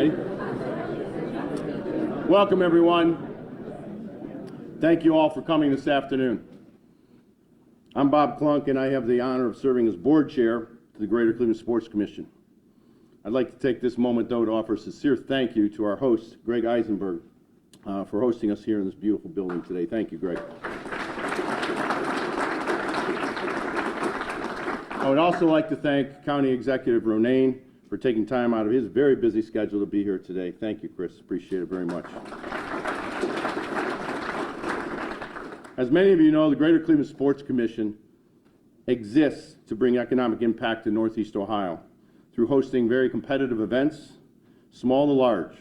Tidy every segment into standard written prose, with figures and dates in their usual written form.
Ready? Welcome, everyone. Thank you all for coming this afternoon. I'm Bob Klunk, and I have the honor of serving as board chair to the Greater Cleveland Sports Commission. I'd like to take this moment, though, to offer a sincere thank you to our host, Greg Eisenberg, for hosting us here in this beautiful building today. Thank you, Greg. I would also like to thank County Executive Ronayne for taking time out of his very busy schedule to be here today. Thank you, Chris. Appreciate it very much. As many of you know, the Greater Cleveland Sports Commission exists to bring economic impact to Northeast Ohio through hosting very competitive events, small to large.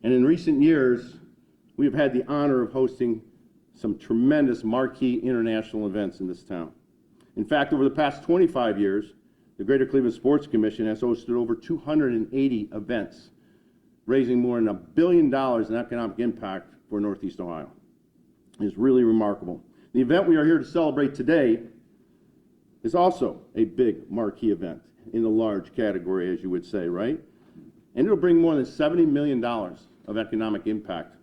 And in recent years, we have had the honor of hosting some tremendous marquee international events in this town. In fact, over the past 25 years, the Greater Cleveland Sports Commission has hosted over 280 events, raising more than $1 billion in economic impact for Northeast Ohio. It's really remarkable. The event we are here to celebrate today is also a big marquee event in the large category, as you would say, right? And it'll bring more than $70 million of economic impact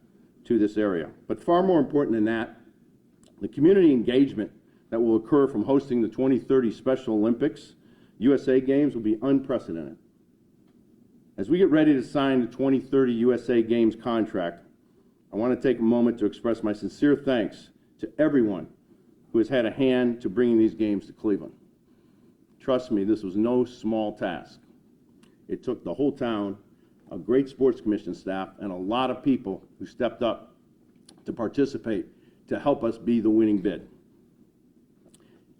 to this area. But far more important than that, the community engagement that will occur from hosting the 2030 Special Olympics USA Games will be unprecedented. As we get ready to sign the 2030 USA Games contract, I want to take a moment to express my sincere thanks to everyone who has had a hand to bringing these games to Cleveland. Trust me, this was no small task. It took the whole town, a great sports commission staff, and a lot of people who stepped up to participate to help us be the winning bid.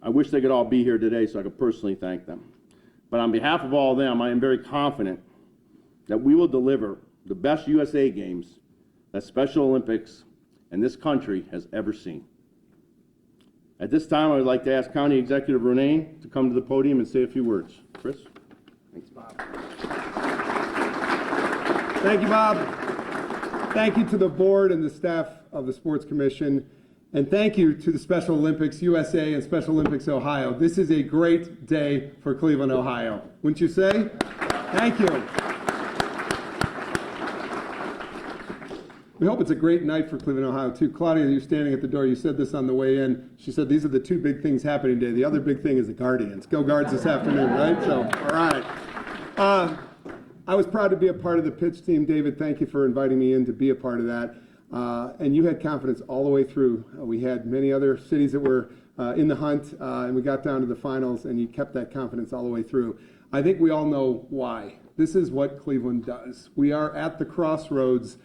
I wish they could all be here today so I could personally thank them. But on behalf of all of them, I am very confident that we will deliver the best USA Games that Special Olympics and this country has ever seen. At this time, I would like to ask County Executive Ronayne to come to the podium and say a few words. Chris? Thanks, Bob. Thank you, Bob. Thank you to the board and the staff of the Sports Commission. And thank you to the Special Olympics USA and Special Olympics Ohio. This is a great day for Cleveland, Ohio. Wouldn't you say? Thank you. We hope it's a great night for Cleveland, Ohio, too. Claudia, you're standing at the door. You said this on the way in. She said these are the two big things happening today. The other big thing is the Guardians. Go Guards this afternoon, right? So, all right. I was proud to be a part of the pitch team. David, thank you for inviting me in to be a part of that. And you had confidence all the way through. We had many other cities that were in the hunt, and we got down to the finals, and you kept that confidence all the way through. I think we all know why. This is what Cleveland does. We are at the crossroads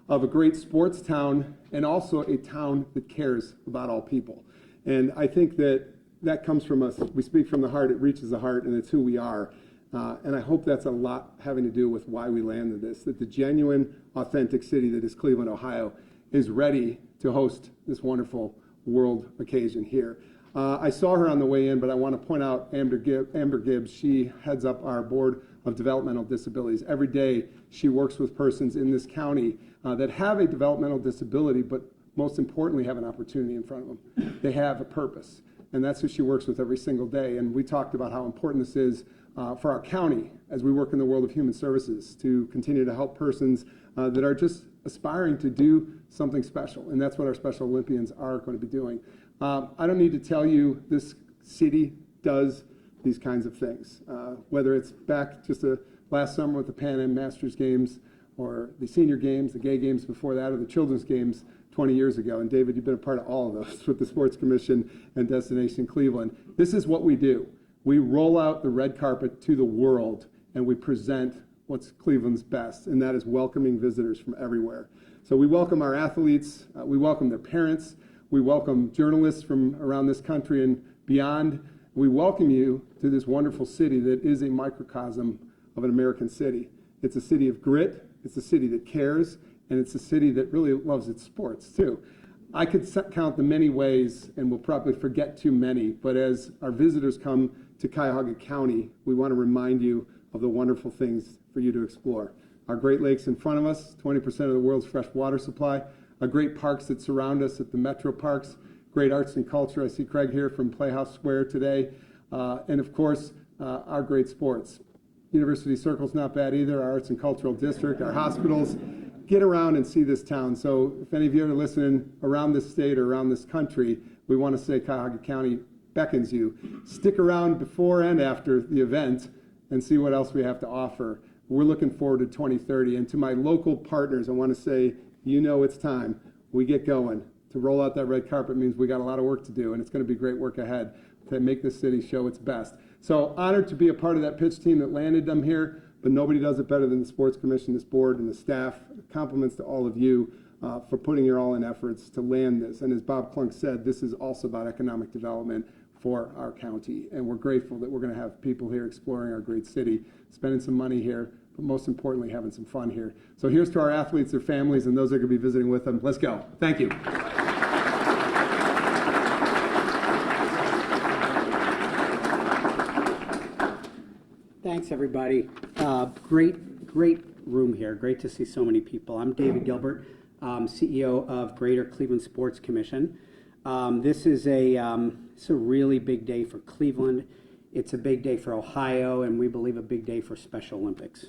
of a great sports town and also a town that cares about all people. And I think that comes from us. We speak from the heart, it reaches the heart, and it's who we are. And I hope that's a lot having to do with why we landed this, that the genuine, authentic city that is Cleveland, Ohio, is ready to host this wonderful world occasion here. I saw her on the way in, but I want to point out Amber Gibbs. She heads up our Board of Developmental Disabilities. Every day she works with persons in this county that have a developmental disability, but most importantly have an opportunity in front of them. They have a purpose, and that's who she works with every single day. And we talked about how important this is for our county as we work in the world of human services to continue to help persons that are just aspiring to do something special, and that's what our Special Olympians are going to be doing. I don't need to tell you this city does these kinds of things, whether it's back just last summer with the Pan Am Masters Games or the Senior Games, the Gay Games before that, or the Children's Games 20 years ago. And David, you've been a part of all of those with the Sports Commission and Destination Cleveland. This is what we do. We roll out the red carpet to the world and we present what's Cleveland's best, and that is welcoming visitors from everywhere. So we welcome our athletes, we welcome their parents, we welcome journalists from around this country and beyond. We welcome you to this wonderful city that is a microcosm of an American city. It's a city of grit, it's a city that cares, and it's a city that really loves its sports too. I could count the many ways, and we'll probably forget too many, but as our visitors come to Cuyahoga County, we want to remind you of the wonderful things for you to explore. Our Great Lakes in front of us, 20% of the world's fresh water supply, our great parks that surround us at the metro parks, great arts and culture. I see Craig here from Playhouse Square today, and of course, our great sports. University Circle's not bad either, our Arts and Cultural District, our hospitals. Get around and see this town. So if any of you are listening around this state or around this country, we want to say Cuyahoga County beckons you. Stick around before and after the event and see what else we have to offer. We're looking forward to 2030. And to my local partners, I want to say, you know it's time. We get going. To roll out that red carpet means we got a lot of work to do, and it's going to be great work ahead to make this city show its best. So honored to be a part of that pitch team that landed them here, but nobody does it better than the Sports Commission, this board, and the staff. Compliments to all of you for putting your all-in efforts to land this. And as Bob Klunk said, this is also about economic development for our county. And we're grateful that we're going to have people here exploring our great city, spending some money here, but most importantly, having some fun here. So here's to our athletes, their families, and those that are going to be visiting with them. Let's go. Thank you. Thanks, everybody. Great room here. Great to see so many people. I'm David Gilbert, CEO of Greater Cleveland Sports Commission. This is it's a really big day for Cleveland. It's a big day for Ohio, and we believe a big day for Special Olympics.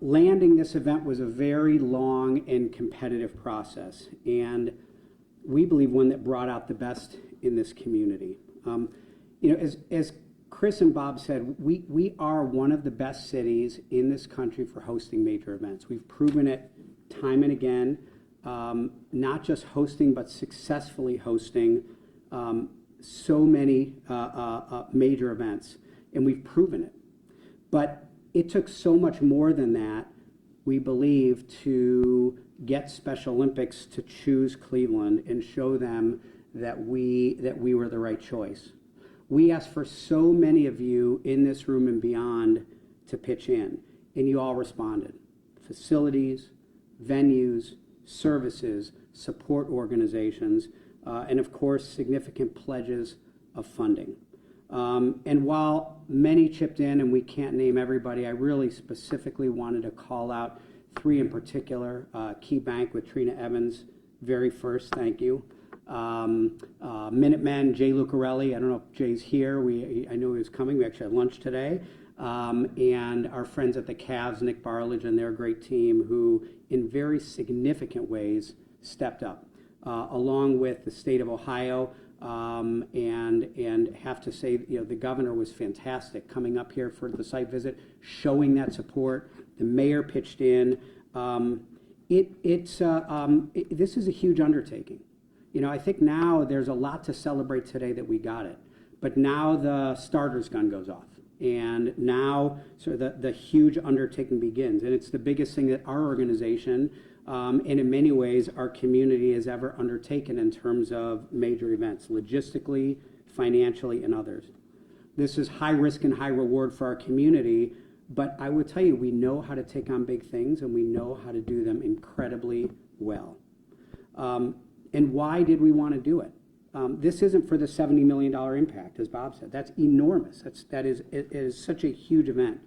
Landing this event was a very long and competitive process, and we believe one that brought out the best in this community. As Chris and Bob said, we are one of the best cities in this country for hosting major events. We've proven it time and again, not just hosting, but successfully hosting so many major events, and we've proven it. But it took so much more than that, we believe, to get Special Olympics to choose Cleveland and show them that we were the right choice. We asked for so many of you in this room and beyond to pitch in, and you all responded. Facilities, venues, services, support organizations, and of course, significant pledges of funding. And while many chipped in, and we can't name everybody, I really specifically wanted to call out three in particular. Key Bank with Trina Evans, very first, thank you. Minutemen, Jay Lucarelli, I don't know if Jay's here, I knew he was coming, we actually had lunch today. And our friends at the Cavs, Nick Barlage and their great team, who in very significant ways stepped up, along with the state of Ohio. And have to say, the governor was fantastic coming up here for the site visit, showing that support. The mayor pitched in. This is a huge undertaking. I think now there's a lot to celebrate today that we got it. But now the starter's gun goes off. And now the huge undertaking begins. And it's the biggest thing that our organization, and in many ways our community, has ever undertaken in terms of major events, logistically, financially, and others. This is high risk and high reward for our community, but I would tell you, we know how to take on big things, and we know how to do them incredibly well. And why did we want to do it? This isn't for the $70 million impact, as Bob said. That's enormous. It is such a huge event.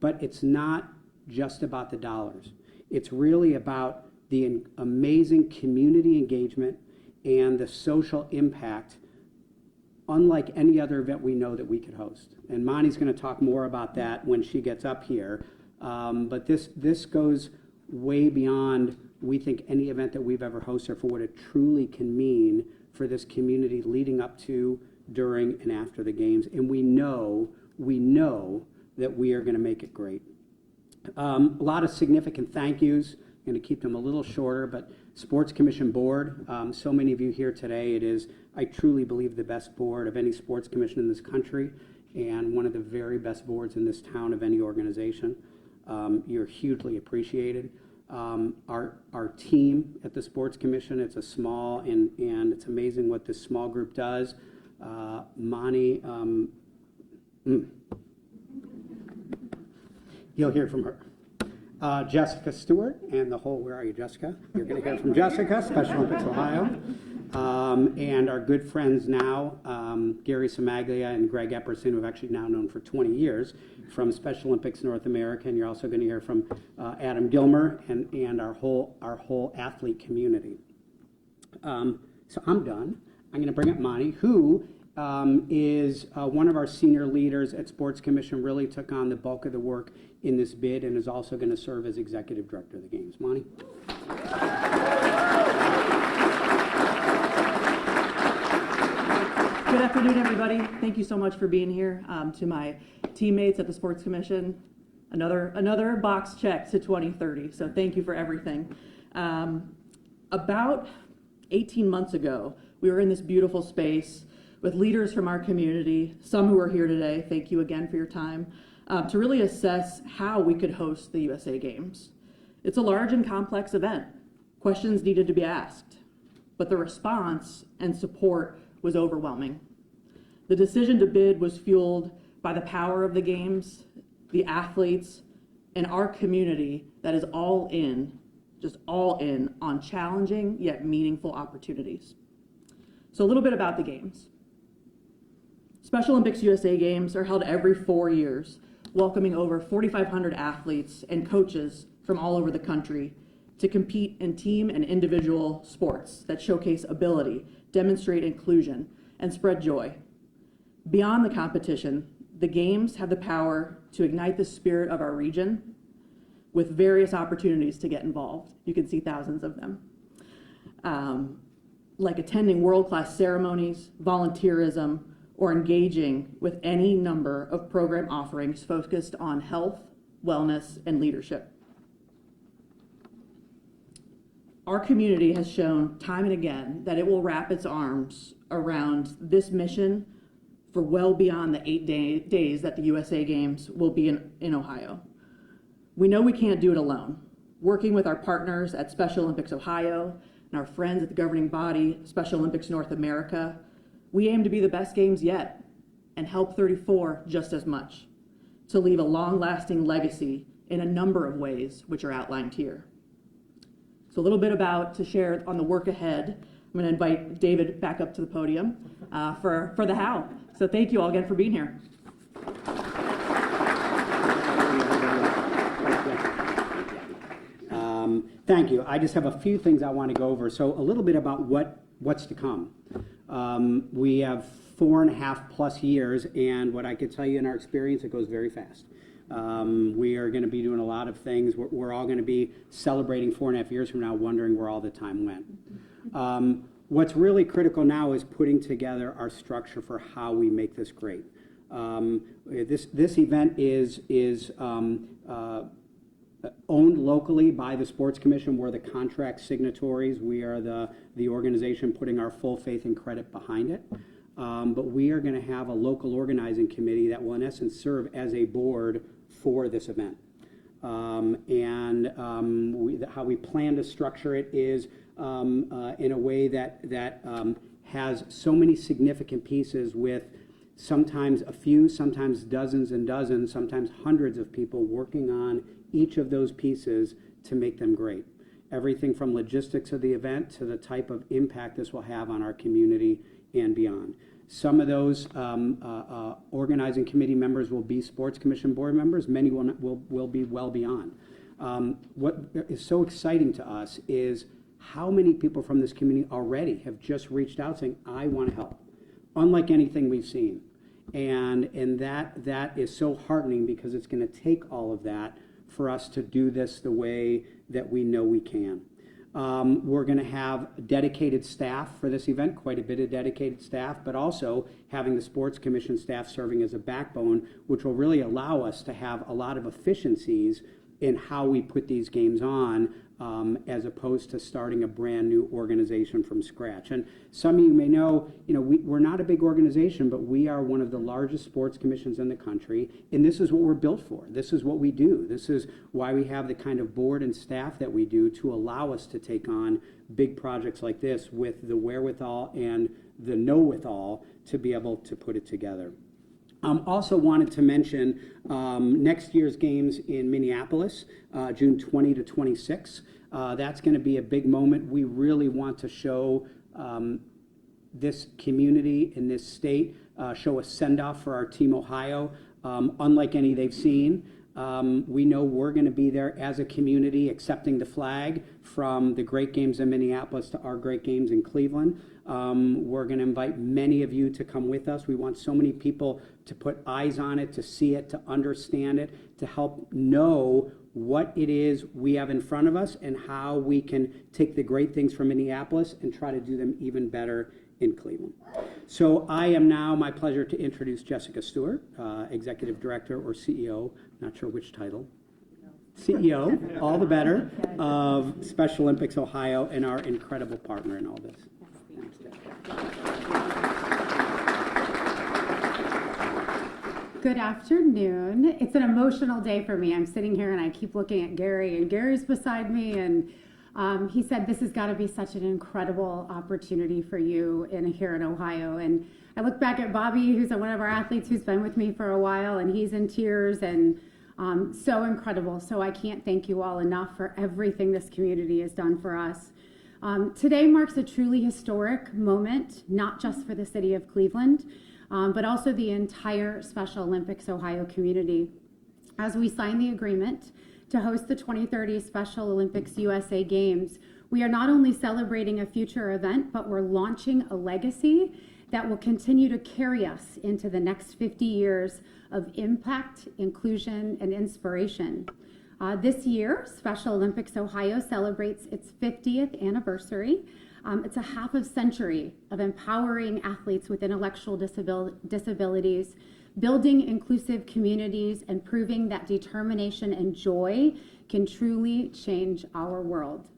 But it's not just about the dollars. It's really about the amazing community engagement and the social impact, unlike any other event we know that we could host. And Monty's going to talk more about that when she gets up here. But this goes way beyond, we think, any event that we've ever hosted, for what it truly can mean for this community leading up to, during, and after the games. And we know that we are going to make it great. A lot of significant thank yous. I'm going to keep them a little shorter, but Sports Commission Board, so many of you here today. It is, I truly believe, the best board of any sports commission in this country, and one of the very best boards in this town of any organization. You're hugely appreciated. Our team at the Sports Commission, it's a small, and it's amazing what this small group does. Monty, you'll hear from her. Jessica Stewart and the whole, where are you, Jessica? You're going to hear from Jessica, Special Olympics Ohio. And our good friends now, Gary Samaglia and Greg Epperson, who have actually now known for 20 years from Special Olympics North America. And you're also going to hear from Adam Gilmer and our whole athlete community. So I'm done. I'm going to bring up Monty, who is one of our senior leaders at Sports Commission, really took on the bulk of the work in this bid and is also going to serve as executive director of the games. Monty? Good afternoon, everybody. Thank you so much for being here. To my teammates at the Sports Commission, another box check to 2030. So thank you for everything. About 18 months ago, we were in this beautiful space with leaders from our community, some who are here today. Thank you again for your time, to really assess how we could host the USA Games. It's a large and complex event. Questions needed to be asked, but the response and support was overwhelming. The decision to bid was fueled by the power of the games, the athletes, and our community that is all in, just all in on challenging yet meaningful opportunities. So a little bit about the games. Special Olympics USA Games are held every 4 years, welcoming over 4,500 athletes and coaches from all over the country to compete in team and individual sports that showcase ability, demonstrate inclusion, and spread joy. Beyond the competition, the games have the power to ignite the spirit of our region with various opportunities to get involved. You can see thousands of them. Like attending world-class ceremonies, volunteerism, or engaging with any number of program offerings focused on health, wellness, and leadership. Our community has shown time and again that it will wrap its arms around this mission for well beyond the 8 days that the USA Games will be in Ohio. We know we can't do it alone. Working with our partners at Special Olympics Ohio and our friends at the governing body, Special Olympics North America, we aim to be the best games yet and help 34 just as much, to leave a long-lasting legacy in a number of ways which are outlined here. So a little bit to share on the work ahead. I'm going to invite David back up to the podium for the how. So thank you all again for being here. Thank you. I just have a few things I want to go over. So a little bit about what's to come. We have 4.5+ years, and what I could tell you in our experience, it goes very fast. We are going to be doing a lot of things. We're all going to be celebrating 4.5 years from now, wondering where all the time went. What's really critical now is putting together our structure for how we make this great. This event is owned locally by the Sports Commission. We're the contract signatories. We are the organization putting our full faith and credit behind it. But we are going to have a local organizing committee that will, in essence, serve as a board for this event. How we plan to structure it is in a way that has so many significant pieces with sometimes a few, sometimes dozens and dozens, sometimes hundreds of people working on each of those pieces to make them great. Everything from logistics of the event to the type of impact this will have on our community and beyond. Some of those organizing committee members will be Sports Commission board members. Many will be well beyond. What is so exciting to us is how many people from this community already have just reached out saying, I want to help, unlike anything we've seen. And that is so heartening, because it's going to take all of that for us to do this the way that we know we can. We're going to have dedicated staff for this event, quite a bit of dedicated staff, but also having the Sports Commission staff serving as a backbone, which will really allow us to have a lot of efficiencies in how we put these games on, as opposed to starting a brand new organization from scratch. And some of you may know, we're not a big organization, but we are one of the largest sports commissions in the country, and this is what we're built for. This is what we do. This is why we have the kind of board and staff that we do, to allow us to take on big projects like this with the wherewithal and the know-withal to be able to put it together. Also wanted to mention next year's games in Minneapolis, June 20 to 26. That's going to be a big moment. We really want to show this community in this state, show a send-off for our Team Ohio, unlike any they've seen. We know we're going to be there as a community accepting the flag from the great games in Minneapolis to our great games in Cleveland. We're going to invite many of you to come with us. We want so many people to put eyes on it, to see it, to understand it, to help know what it is we have in front of us and how we can take the great things from Minneapolis and try to do them even better in Cleveland. So I am now, my pleasure to introduce Jessica Stewart, Executive Director or CEO, not sure which title. CEO, all the better, of Special Olympics Ohio and our incredible partner in all this. Thanks, Jessica. Good afternoon. It's an emotional day for me. I'm sitting here and I keep looking at Gary, and Gary's beside me, and he said this has got to be such an incredible opportunity for you here in Ohio. And I look back at Bobby, who's one of our athletes who's been with me for a while, and he's in tears, and so incredible. So I can't thank you all enough for everything this community has done for us. Today marks a truly historic moment, not just for the city of Cleveland, but also the entire Special Olympics Ohio community. As we sign the agreement to host the 2030 Special Olympics USA Games, we are not only celebrating a future event, but we're launching a legacy that will continue to carry us into the next 50 years of impact, inclusion, and inspiration. This year, Special Olympics Ohio celebrates its 50th anniversary. It's a half a century of empowering athletes with intellectual disabilities, building inclusive communities, and proving that determination and joy can truly change our world.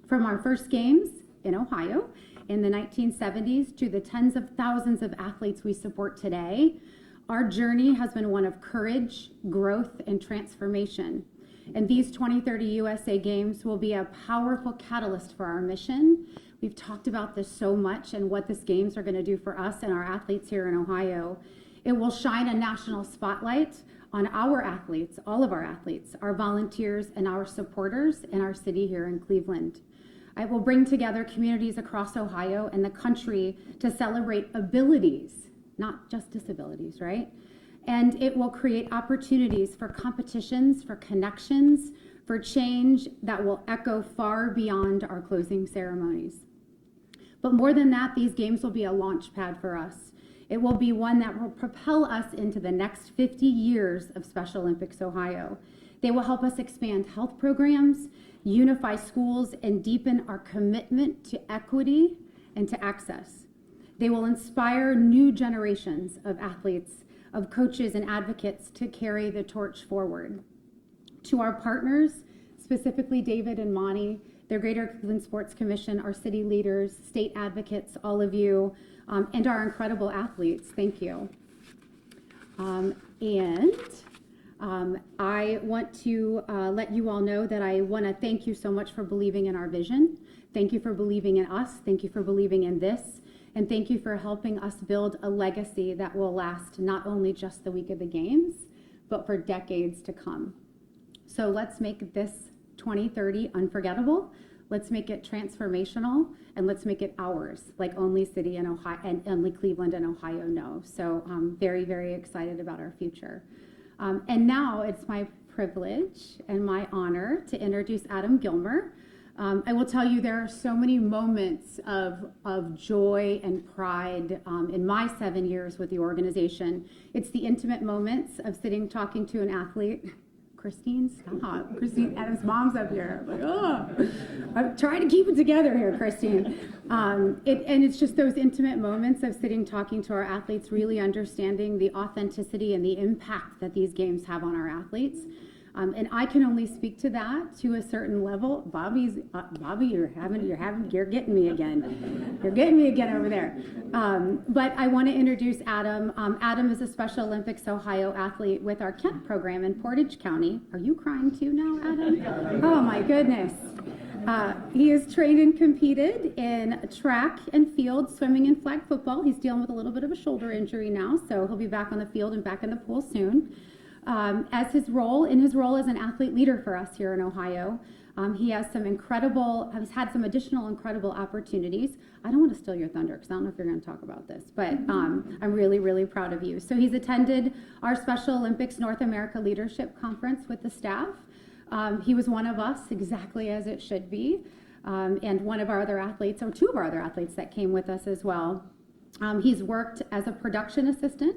From our first games in Ohio in the 1970s to the tens of thousands of athletes we support today, our journey has been one of courage, growth, and transformation. And these 2030 USA Games will be a powerful catalyst for our mission. We've talked about this so much and what these games are going to do for us and our athletes here in Ohio. It will shine a national spotlight on our athletes, all of our athletes, our volunteers, and our supporters in our city here in Cleveland. It will bring together communities across Ohio and the country to celebrate abilities, not just disabilities, right? And it will create opportunities for competitions, for connections, for change that will echo far beyond our closing ceremonies. But more than that, these games will be a launch pad for us. It will be one that will propel us into the next 50 years of Special Olympics Ohio. They will help us expand health programs, unify schools, and deepen our commitment to equity and to access. They will inspire new generations of athletes, of coaches and advocates to carry the torch forward. To our partners, specifically David and Monty, their Greater Cleveland Sports Commission, our city leaders, state advocates, all of you, and our incredible athletes, thank you. I want to let you all know that I want to thank you so much for believing in our vision. Thank you for believing in us. Thank you for believing in this. And thank you for helping us build a legacy that will last not only just the week of the games, but for decades to come. So let's make this 2030 unforgettable. Let's make it transformational, and let's make it ours, like only City and Ohio and only Cleveland and Ohio know. So I'm very, very excited about our future. And now it's my privilege and my honor to introduce Adam Gilmer. I will tell you there are so many moments of joy and pride in my 7 years with the organization. It's the intimate moments of sitting talking to an athlete. Christine, stop. Christine, Adam's mom's up here. I'm like, oh, I'm trying to keep it together here, Christine. And it's just those intimate moments of sitting talking to our athletes, really understanding the authenticity and the impact that these games have on our athletes. And I can only speak to that to a certain level. Bobby, you're getting me again. You're getting me again over there. But I want to introduce Adam. Adam is a Special Olympics Ohio athlete with our Kent program in Portage County. Are you crying too now, Adam? Oh my goodness. He has trained and competed in track and field, swimming and flag football. He's dealing with a little bit of a shoulder injury now, so he'll be back on the field and back in the pool soon. In his role as an athlete leader for us here in Ohio, He has had some additional incredible opportunities. I don't want to steal your thunder because I don't know if you're going to talk about this, but I'm really, really proud of you. So he's attended our Special Olympics North America Leadership Conference with the staff. He was one of us, exactly as it should be, and one of our other athletes, or two of our other athletes that came with us as well. He's worked as a production assistant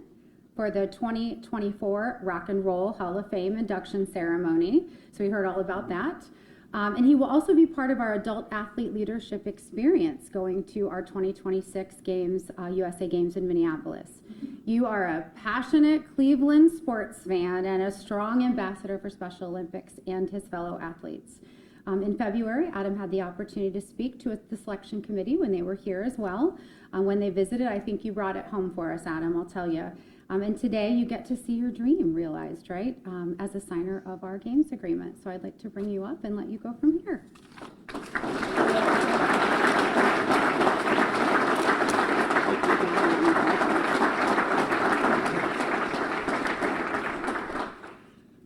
for the 2024 Rock and Roll Hall of Fame induction ceremony. So we heard all about that. And he will also be part of our adult athlete leadership experience going to our 2026 games, USA Games in Minneapolis. You are a passionate Cleveland sports fan and a strong ambassador for Special Olympics and his fellow athletes. In February, Adam had the opportunity to speak to the selection committee when they were here as well. When they visited, I think you brought it home for us, Adam, I'll tell you. And today you get to see your dream realized, right, as a signer of our games agreement. So I'd like to bring you up and let you go from here.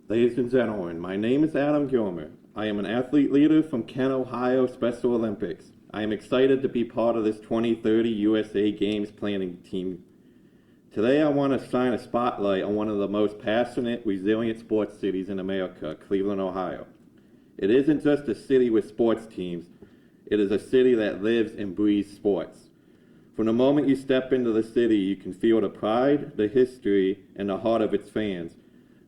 Ladies and gentlemen, my name is Adam Gilmer. I am an athlete leader from Kent, Ohio Special Olympics. I am excited to be part of this 2030 USA Games planning team. Today I want to shine a spotlight on one of the most passionate, resilient sports cities in America, Cleveland, Ohio. It isn't just a city with sports teams, it is a city that lives and breathes sports. From the moment you step into the city, you can feel the pride, the history, and the heart of its fans.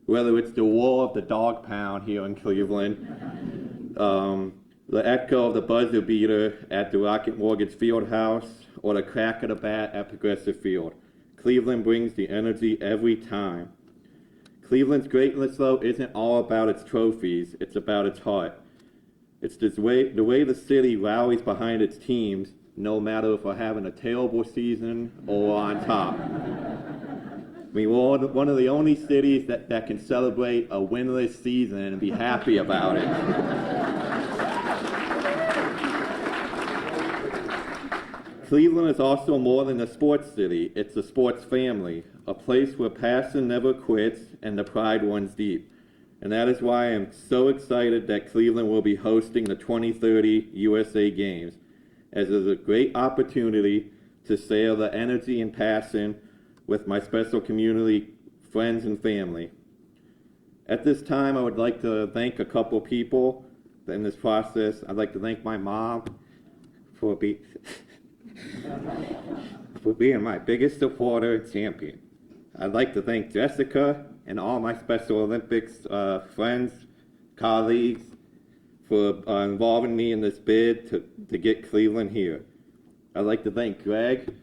Whether it's the roar of the dog pound here in Cleveland, the echo of the buzzer beater at the Rocket Mortgage Fieldhouse, or the crack of the bat at Progressive Field. Cleveland brings the energy every time. Cleveland's greatness, though, isn't all about its trophies, it's about its heart. It's the way the city rallies behind its teams, no matter if we're having a terrible season or on top. I mean, we're one of the only cities that can celebrate a winless season and be happy about it. Cleveland is also more than a sports city. It's a sports family, a place where passion never quits and the pride runs deep. And that is why I am so excited that Cleveland will be hosting the 2030 USA Games, as it is a great opportunity to share the energy and passion with my special community friends and family. At this time, I would like to thank a couple people in this process. I'd like to thank my mom for being my biggest supporter and champion. I'd like to thank Jessica and all my Special Olympics friends, colleagues, for involving me in this bid to get Cleveland here. I'd like to thank Greg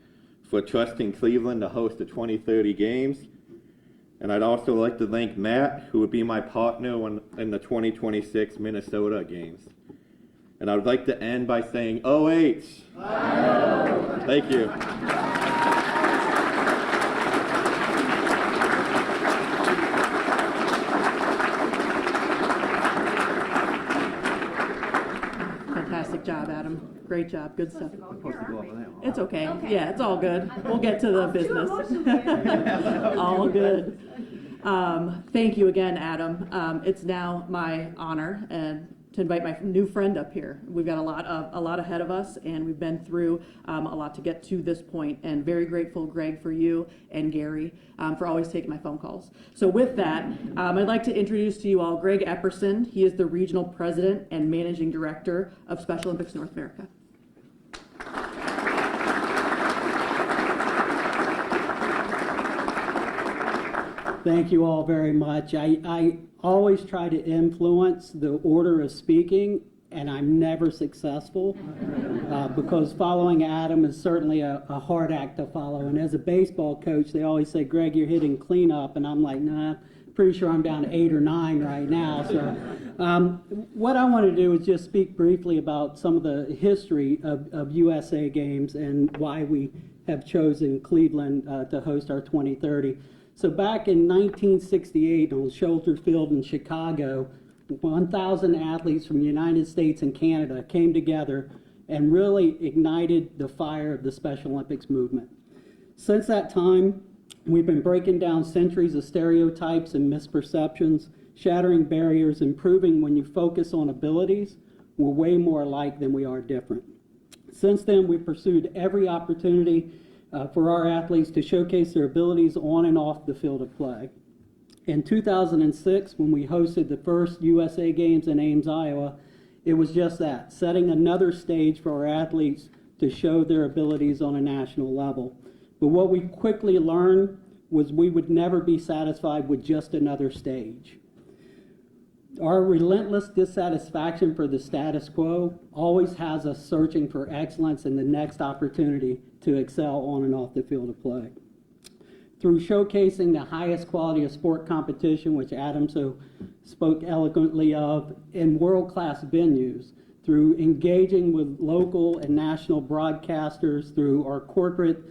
for trusting Cleveland to host the 2030 Games. And I'd also like to thank Matt, who would be my partner in the 2026 Minnesota Games. And I would like to end by saying, OH! Thank you. Fantastic job, Adam. Great job. Good stuff. It's okay. Yeah, it's all good. We'll get to the business. All good. Thank you again, Adam. It's now my honor and to invite my new friend up here. We've got a lot ahead of us, and we've been through a lot to get to this point. And very grateful, Greg, for you and Gary for always taking my phone calls. So with that, I'd like to introduce to you all Greg Epperson. He is the Regional President and Managing Director of Special Olympics North America. Thank you all very much. I always try to influence the order of speaking, and I'm never successful because following Adam is certainly a hard act to follow. And as a baseball coach, they always say, Greg, you're hitting cleanup. And I'm like, nah, pretty sure I'm down to 8 or 9 right now. So what I want to do is just speak briefly about some of the history of USA Games and why we have chosen Cleveland to host our 2030. So back in 1968 on Soldier Field in Chicago, 1,000 athletes from the United States and Canada came together and really ignited the fire of the Special Olympics movement. Since that time, we've been breaking down centuries of stereotypes and misperceptions, shattering barriers, and proving when you focus on abilities, we're way more alike than we are different. Since then, we've pursued every opportunity for our athletes to showcase their abilities on and off the field of play. In 2006, when we hosted the first USA Games in Ames, Iowa, it was just that, setting another stage for our athletes to show their abilities on a national level. But what we quickly learned was we would never be satisfied with just another stage. Our relentless dissatisfaction for the status quo always has us searching for excellence and the next opportunity to excel on and off the field of play. Through showcasing the highest quality of sport competition, which Adam so spoke eloquently of, in world-class venues, through engaging with local and national broadcasters, through our corporate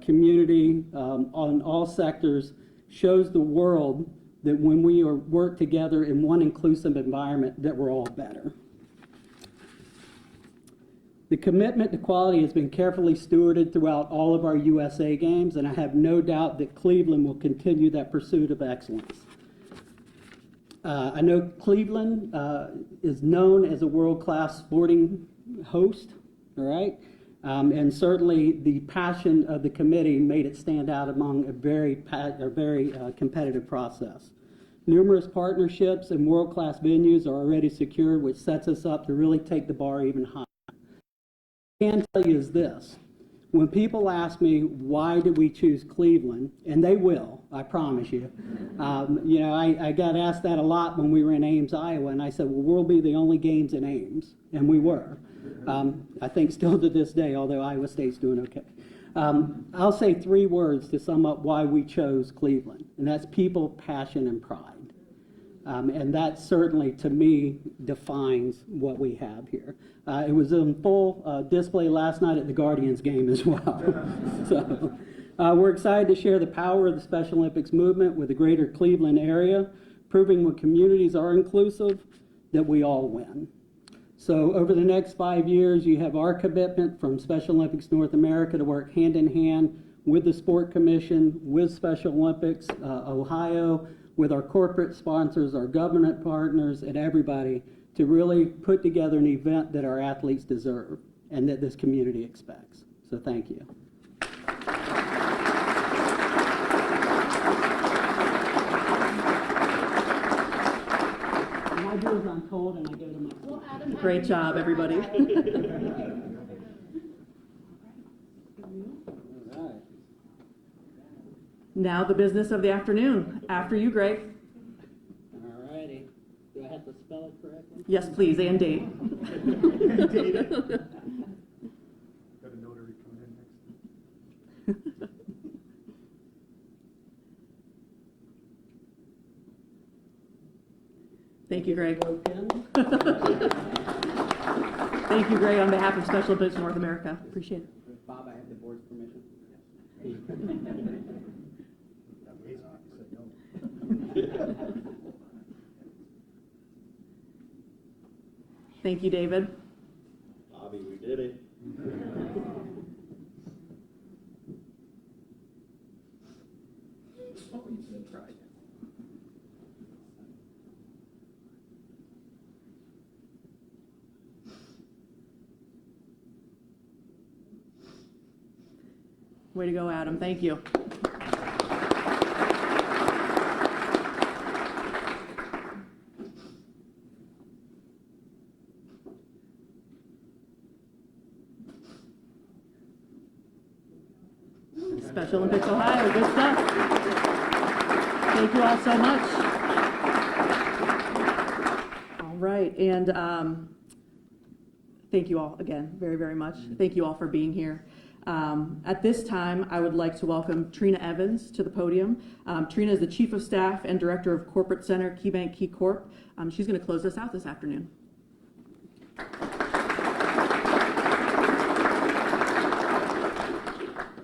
community on all sectors, shows the world that when we work together in one inclusive environment, that we're all better. The commitment to quality has been carefully stewarded throughout all of our USA Games, and I have no doubt that Cleveland will continue that pursuit of excellence. I know Cleveland is known as a world-class sporting host, all right? And certainly the passion of the committee made it stand out among a very competitive process. Numerous partnerships and world-class venues are already secured, which sets us up to really take the bar even higher. What I can tell you is this. When people ask me, why did we choose Cleveland, and they will, I promise you. I got asked that a lot when we were in Ames, Iowa, and I said, well, we'll be the only games in Ames, and we were. I think still to this day, although Iowa State's doing okay. I'll say 3 words to sum up why we chose Cleveland, and that's people, passion, and pride. And that certainly, to me, defines what we have here. It was in full display last night at the Guardians game as well. So we're excited to share the power of the Special Olympics movement with the greater Cleveland area, proving when communities are inclusive, that we all win. So over the next 5 years, you have our commitment from Special Olympics North America to work hand in hand with the Sport Commission, with Special Olympics Ohio, with our corporate sponsors, our government partners, and everybody to really put together an event that our athletes deserve and that this community expects. So thank you. I do as I'm told and I go to my Great job, everybody. Now the business of the afternoon. After you, Greg. All righty. Do I have to spell it correctly? Yes, please, and date. Got a notary coming in next. Thank you, Greg. Pen? Thank you, Greg, on behalf of Special Olympics North America. Appreciate it. Bob, I have the board's permission. Thank you, David. Bobby, we did it. Way to go, Adam. Thank you. Special Olympics Ohio, good stuff. Thank you all so much. All right, and thank you all again very, very much. Thank you all for being here. At this time, I would like to welcome Trina Evans to the podium. Trina is the Chief of Staff and Director of Corporate Center, KeyBank KeyCorp. She's going to close us out this afternoon.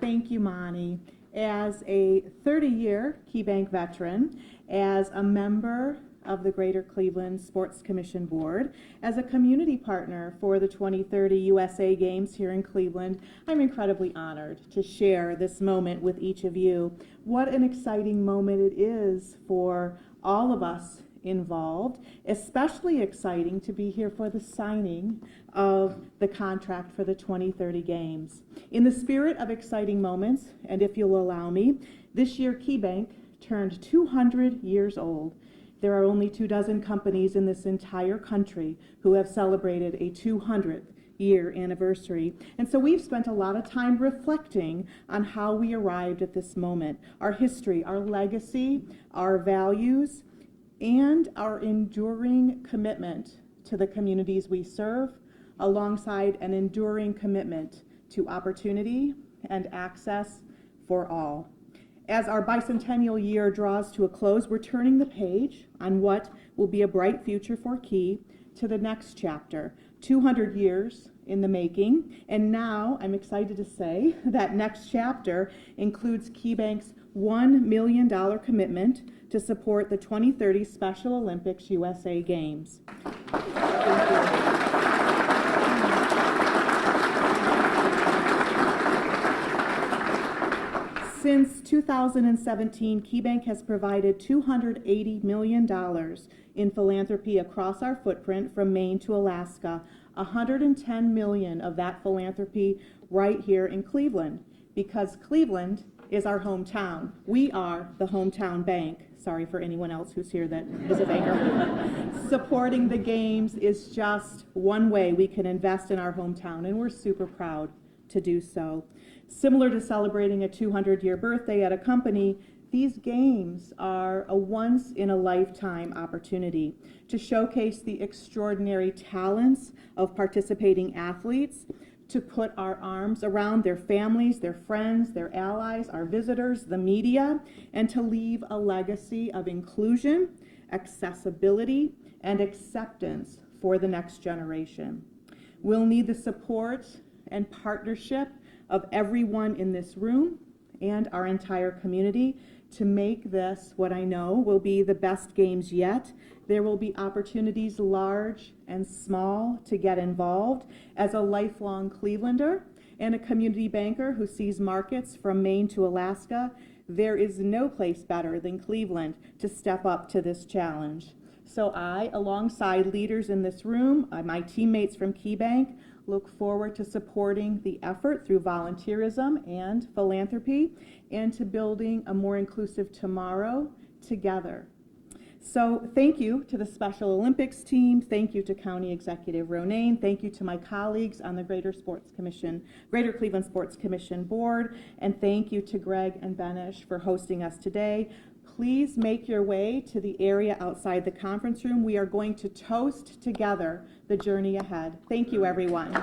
Thank you, Monty. As a 30-year KeyBank veteran, as a member of the Greater Cleveland Sports Commission Board, as a community partner for the 2030 USA Games here in Cleveland, I'm incredibly honored to share this moment with each of you. What an exciting moment it is for all of us involved. Especially exciting to be here for the signing of the contract for the 2030 games. In the spirit of exciting moments, and if you'll allow me, this year KeyBank turned 200 years old. There are only 24 companies in this entire country who have celebrated a 200th year anniversary. And so we've spent a lot of time reflecting on how we arrived at this moment, our history, our legacy, our values, and our enduring commitment to the communities we serve, alongside an enduring commitment to opportunity and access for all. As our bicentennial year draws to a close, we're turning the page on what will be a bright future for Key to the next chapter, 200 years in the making. And now I'm excited to say that next chapter includes KeyBank's $1 million commitment to support the 2030 Special Olympics USA Games. Thank you. Since 2017, KeyBank has provided $280 million in philanthropy across our footprint from Maine to Alaska, $110 million of that philanthropy right here in Cleveland, because Cleveland is our hometown. We are the hometown bank. Sorry for anyone else who's here that is a banker. Supporting the games is just one way we can invest in our hometown, and we're super proud to do so. Similar to celebrating a 200-year birthday at a company, these games are a once-in-a-lifetime opportunity to showcase the extraordinary talents of participating athletes, to put our arms around their families, their friends, their allies, our visitors, the media, and to leave a legacy of inclusion, accessibility, and acceptance for the next generation. We'll need the support and partnership of everyone in this room and our entire community to make this what I know will be the best games yet. There will be opportunities large and small to get involved. As a lifelong Clevelander and a community banker who sees markets from Maine to Alaska, there is no place better than Cleveland to step up to this challenge. So I, alongside leaders in this room, my teammates from KeyBank, look forward to supporting the effort through volunteerism and philanthropy, and to building a more inclusive tomorrow together. So thank you to the Special Olympics team. Thank you to County Executive Ronayne. Thank you to my colleagues on the Greater Cleveland Sports Commission Board. And thank you to Greg and Benish for hosting us today. Please make your way to the area outside the conference room. We are going to toast together the journey ahead. Thank you, everyone.